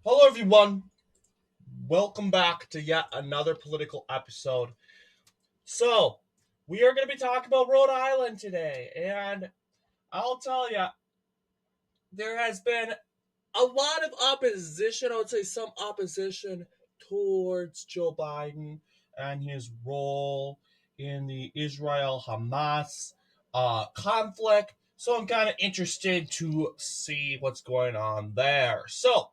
Hello, everyone. Welcome back to yet another political episode. So, we are going to be talking about Rhode Island today, and I'll tell you, there has been a lot of opposition. I would say some opposition towards Joe Biden and his role in the Israel Hamas conflict. So, I'm kind of interested to see what's going on there. So,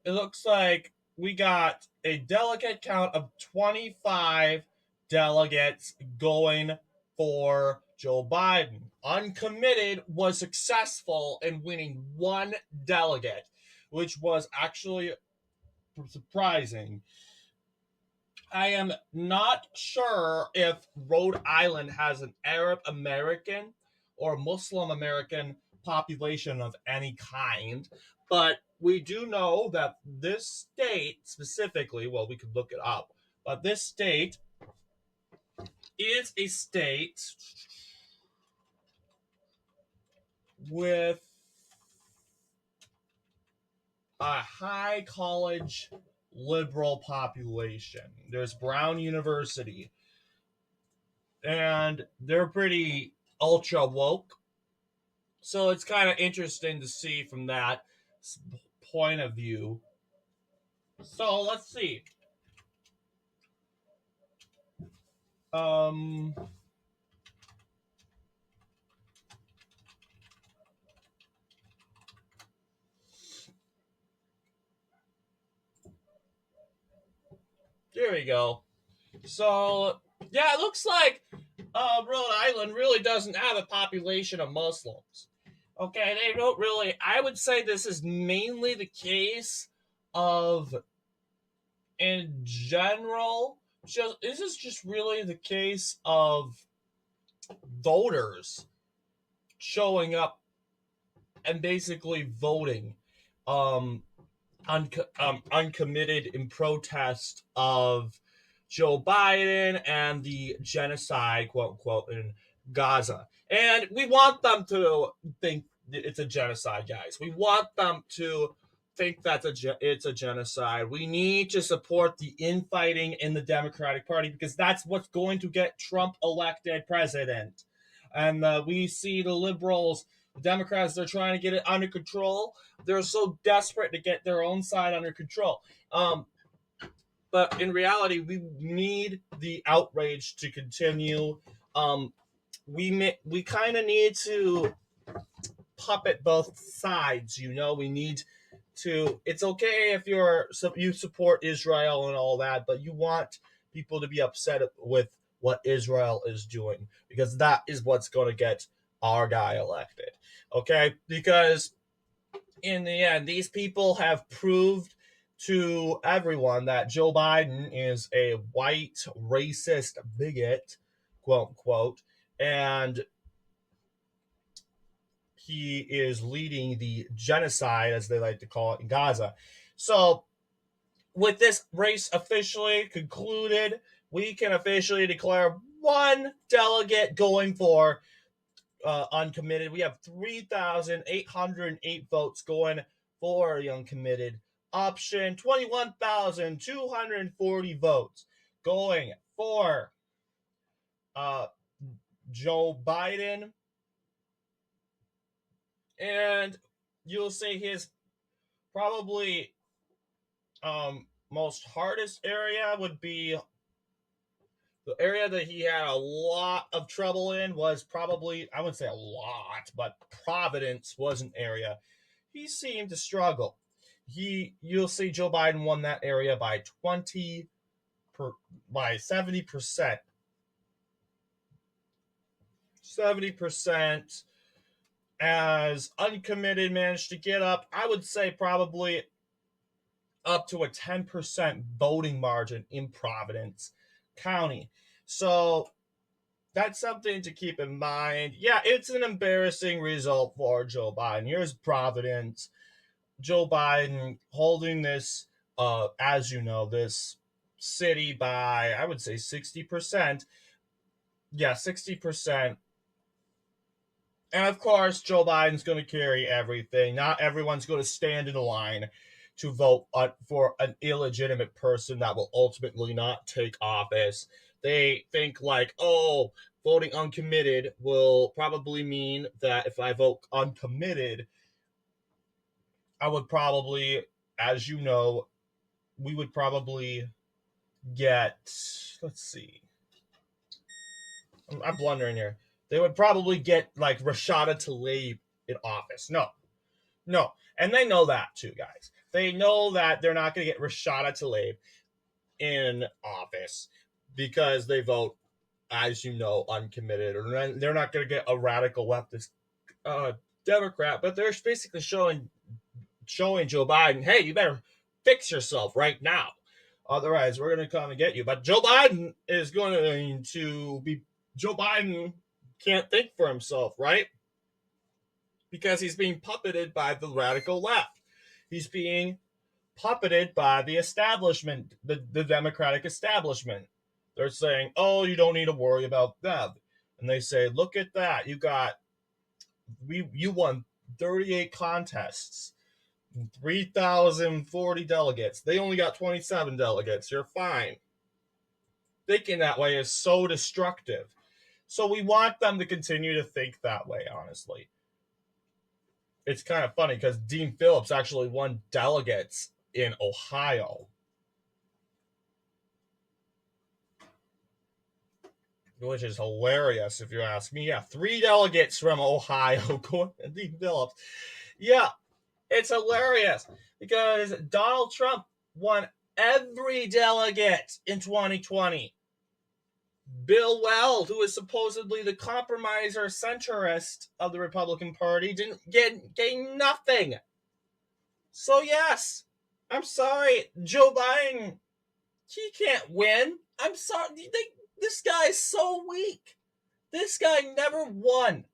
it looks like we got a delegate count of 25 delegates going for Joe Biden. Uncommitted was successful in winning one delegate, which was actually surprising. I am not sure if Rhode Island has an Arab American or Muslim American population of any kind, but we do know that this state specifically, well, we could look it up, but this state is a state with a high college liberal population. There's Brown University, and they're pretty ultra woke. So it's kind of interesting to see from that point of view. So let's see. Um, Here we go. So yeah, it looks like Rhode Island really doesn't have a population of Muslims. Okay, they don't really. I would say this is mainly the case of, in general, just this is just really the case of voters showing up and basically voting um, uncommitted in protest of Joe Biden and the genocide, quote unquote, in Gaza. And we want them to think it's a genocide, guys. We want them to think that it's a genocide. We need to support the infighting in the Democratic Party because that's what's going to get Trump elected president. And we see the liberals, the Democrats, they're trying to get it under control. They're so desperate to get their own side under control. But in reality, we need the outrage to continue. We kind of need to puppet both sides. We need to. It's okay if you support Israel and all that, but you want people to be upset with what Israel is doing because that is what's going to get our guy elected. Okay, because in the end, these people have proved to everyone that Joe Biden is a white racist bigot, quote unquote, and he is leading the genocide, as they like to call it, in Gaza. So, with this race officially concluded, we can officially declare one delegate going for uncommitted. We have 3,808 votes going for the uncommitted option, 21,240 votes going for uh, Joe Biden. And you'll see his probably most hardest area would be the area that he had a lot of trouble in was probably, I wouldn't say a lot, but Providence was an area he seemed to struggle. You'll see Joe Biden won that area by 70%. 70%, as uncommitted managed to get up, I would say probably up to a 10% voting margin in Providence County. So that's something to keep in mind. Yeah, it's an embarrassing result for Joe Biden. Here's Providence. Joe Biden holding this, as you know, this city by, I would say, 60%. Yeah, 60%. And of course, Joe Biden's going to carry everything. Not everyone's going to stand in a line to vote for an illegitimate person that will ultimately not take office. They think like, oh, voting uncommitted will probably mean that if I vote uncommitted, I would probably, as you know, we would probably get, let's see, I'm blundering here. They would probably get like Rashada Tlaib in office. No. And they know that too, guys. They know that they're not going to get Rashada Tlaib in office because they vote, as you know, uncommitted. Or they're not going to get a radical leftist Democrat, but they're basically showing Joe Biden, hey, you better fix yourself right now. Otherwise, we're going to come and get you. But Joe Biden is going to be, Joe Biden can't think for himself, right? Because he's being puppeted by the radical left. He's being puppeted by the establishment, the Democratic establishment. They're saying, oh, you don't need to worry about them. And they say, look at that. You won 38 contests, 3,040 delegates. They only got 27 delegates. You're fine. Thinking that way is so destructive. So we want them to continue to think that way, honestly. It's kind of funny because Dean Phillips actually won delegates in Ohio. Which is hilarious if you ask me. Yeah, 3 delegates from Ohio going to Dean Phillips. Yeah, it's hilarious because Donald Trump won every delegate in 2020. Bill Weld, who is supposedly the compromiser centrist of the Republican Party, didn't get nothing. So yes, I'm sorry, Joe Biden, he can't win. I'm sorry, this guy is so weak. This guy never won.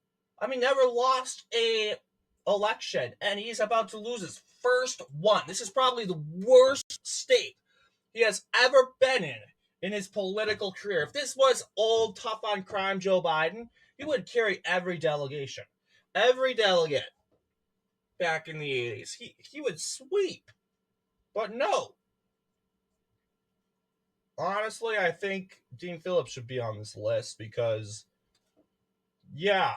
I mean, never lost a election, and he's about to lose his first one. This is probably the worst state he has ever been in his political career. If this was old, tough on crime Joe Biden, he would carry every delegation. Every delegate back in the 80s. He would sweep. But no. Honestly, I think Dean Phillips should be on this list because, yeah,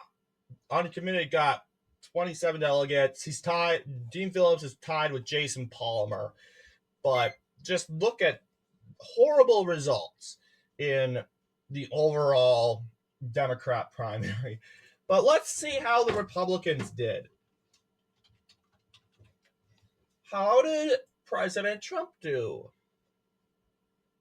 Uncommitted got 27 delegates. He's tied. Dean Phillips is tied with Jason Palmer. But just look at horrible results in the overall Democrat primary. But let's see how the Republicans did. How did President Trump do?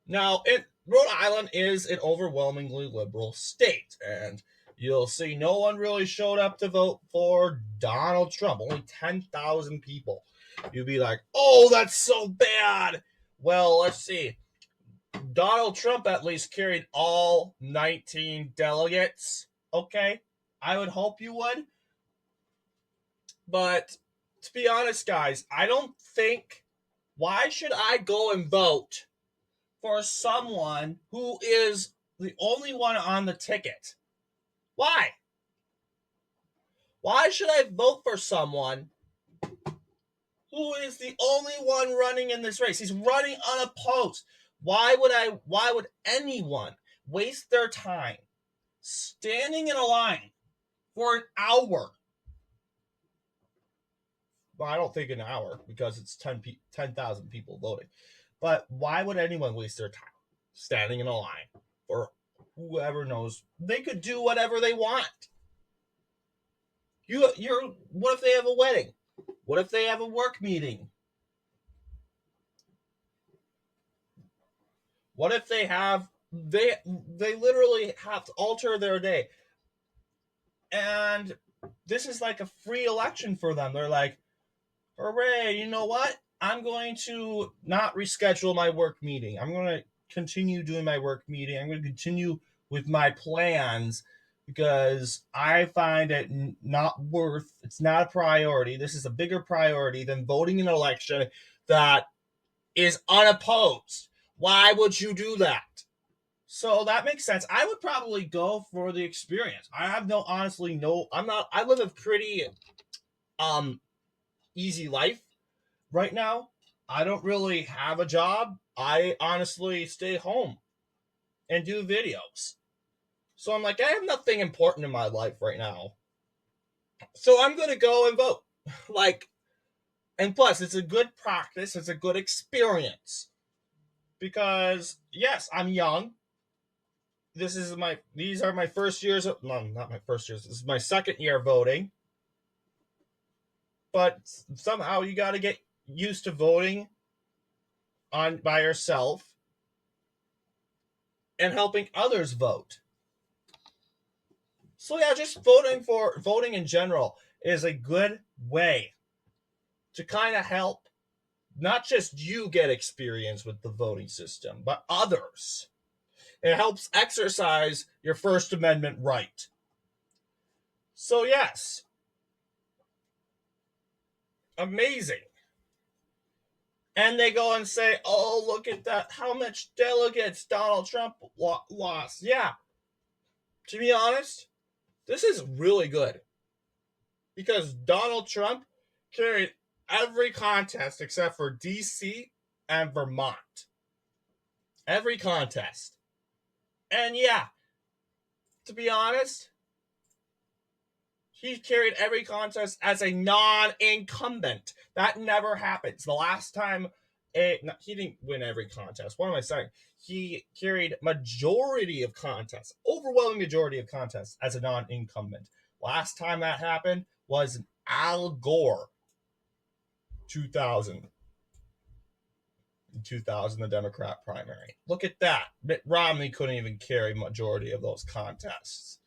Now, Rhode Island is an overwhelmingly liberal state, and you'll see no one really showed up to vote for Donald Trump. Only 10,000 people. You'd be like, oh, that's so bad. Well, let's see. Donald Trump at least carried all 19 delegates. Okay, I would hope you would. But to be honest, guys, I don't think, why should I go and vote for someone who is the only one on the ticket? Why? Why should I vote for someone who is the only one running in this race? He's running unopposed. Why would anyone waste their time standing in a line for an hour? Well, I don't think an hour because it's 10,000 people voting. But why would anyone waste their time standing in a line for whoever knows? They could do whatever they want. What if they have a wedding? What if they have a work meeting? What if they literally have to alter their day? And this is like a free election for them. They're like, hooray, you know what? I'm going to not reschedule my work meeting. I'm going to continue doing my work meeting. I'm going to continue with my plans because I find it it's not a priority. This is a bigger priority than voting in an election that is unopposed. Why would you do that? So that makes sense. I would probably go for the experience. I live a pretty easy life right now. I don't really have a job. I honestly stay home and do videos. So I'm like, I have nothing important in my life right now. So I'm going to go and vote. Like, and plus, it's a good practice, it's a good experience. Because, yes, I'm young. These are my first years of, no, not my first years. This is my second year voting. But somehow you got to get used to voting on by yourself and helping others vote. So yeah, just voting in general is a good way to kind of help not just you get experience with the voting system, but others. It helps exercise your First Amendment right. So yes, amazing. And they go and say, "Oh, look at that! How much delegates Donald Trump lost?" Yeah, to be honest, this is really good because Donald Trump carried every contest except for DC and Vermont. Every contest. And yeah, to be honest, he carried every contest as a non-incumbent. That never happens. The last time he didn't win every contest. What am I saying? He carried majority of contests, overwhelming majority of contests as a non-incumbent. Last time that happened was Al Gore, 2000. In 2000, the Democrat primary. Look at that. Mitt Romney couldn't even carry majority of those contests.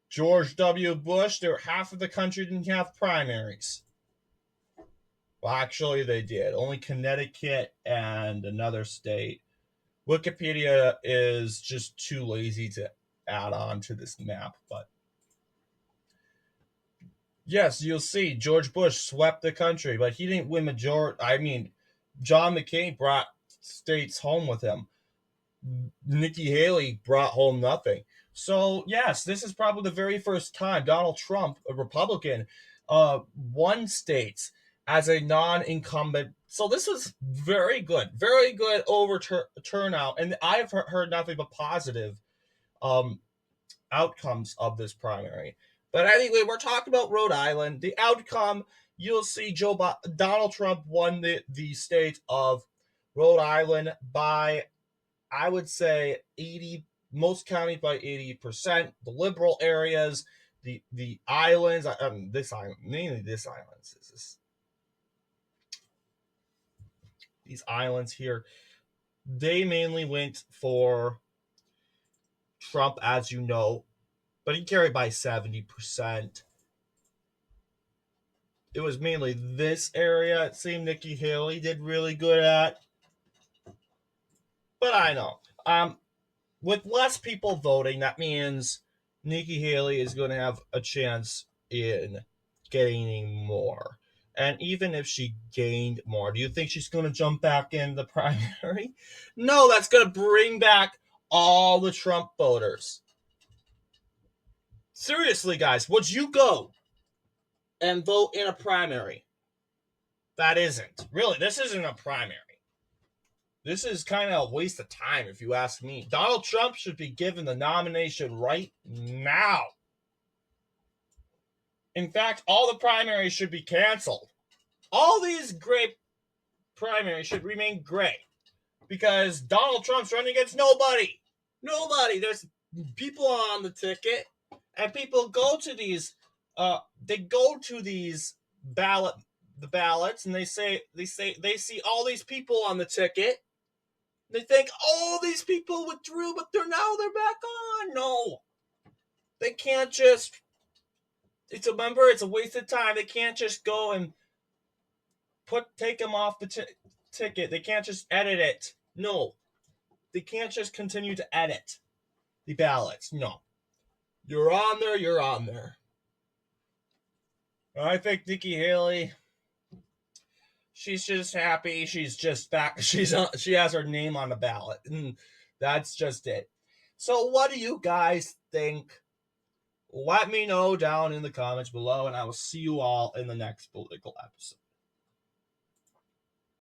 George W. Bush, half of the country didn't have primaries. Well, actually, they did. Only Connecticut and another state. Wikipedia is just too lazy to add on to this map, but yes, you'll see George Bush swept the country, but he didn't win majority. I mean, John McCain brought states home with him. Nikki Haley brought home nothing. So, yes, this is probably the very first time Donald Trump, a Republican, won states as a non-incumbent. So this was very good over turnout, and I've heard nothing but positive um, outcomes of this primary. But anyway, we're talking about Rhode Island. The outcome, you'll see Donald Trump won the state of Rhode Island by, I would say, 80, most counties by 80%. The liberal areas, the islands, this island, mainly this islands, these islands here, they mainly went for Trump, as you know, but he carried by 70%. It was mainly this area it seemed Nikki Haley did really good at. But I know. With less people voting, that means Nikki Haley is going to have a chance in gaining more. And even if she gained more, do you think she's going to jump back in the primary? No, that's going to bring back all the Trump voters. Seriously, guys, would you go and vote in a primary? That isn't. Really, this isn't a primary. This is kind of a waste of time, if you ask me. Donald Trump should be given the nomination right now. In fact, all the primaries should be canceled. All these gray primaries should remain gray because Donald Trump's running against nobody. Nobody. There's people on the ticket, and people go to these. They go to these ballots, and they see all these people on the ticket. They think, oh, these people withdrew, but they're back on. No, they can't just. It's a waste of time. They can't just go and take them off the ticket. They can't just edit it. No, they can't just continue to edit the ballots. No, you're on there. You're on there. I think Nikki Haley. She's just happy. She's just back. She has her name on the ballot, and that's just it. So, what do you guys think? Let me know down in the comments below, and I will see you all in the next political episode.